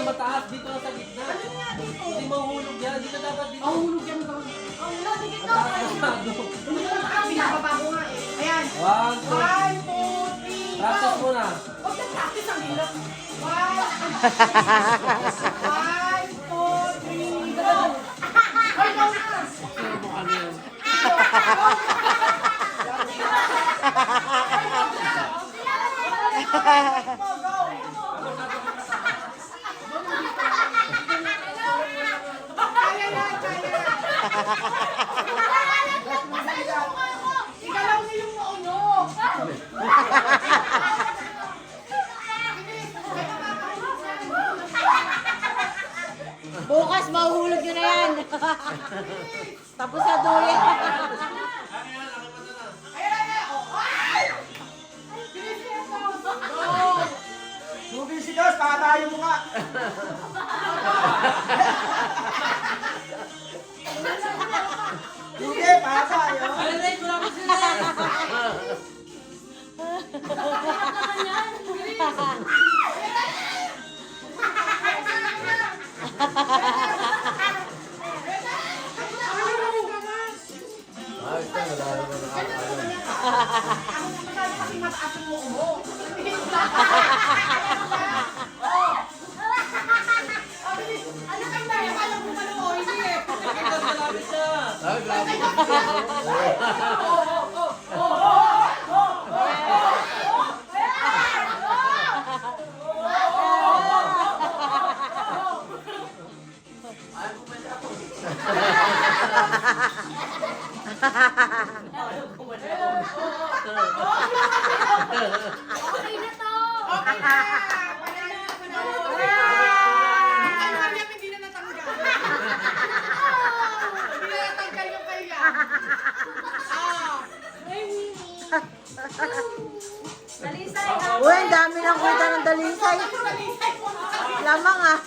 mataas. Dito lang sa gitna. Hindi mahulog yan. Dito dapat dito. Mahulog yan doon. Pinapaba ko nga eh. Ayan. 1, 2. 1, 2, 3, Practice mo na. Huwag na practice ang hirap. 1, 2, 3, go! Ay, go na! Ano yun? Go, go! Kaya yan, kaya yan. Igalaw niyo yung noo nyo. Bukas mahuhulog nyo na yan. Tapos na dulit. Ayan, ayan. Oh, ay! Bilis niya ito. Go! Tubig si Diyos, baka tayo mo nga. Tubig, baka tayo. Ay, Ray, wala ko sila. Masyado kasi mataas yung noo mo. Ano kayo na? Alam mo ba naman? Hindi eh. Malapit na. Ay, grabe. Okay na to. Okay na. Ang kanya hindi na natanggal. Hindi na natanggal yung kaya. Dalisay. Uy, ang dami ng kwenta ng dalisay. Lamang ah.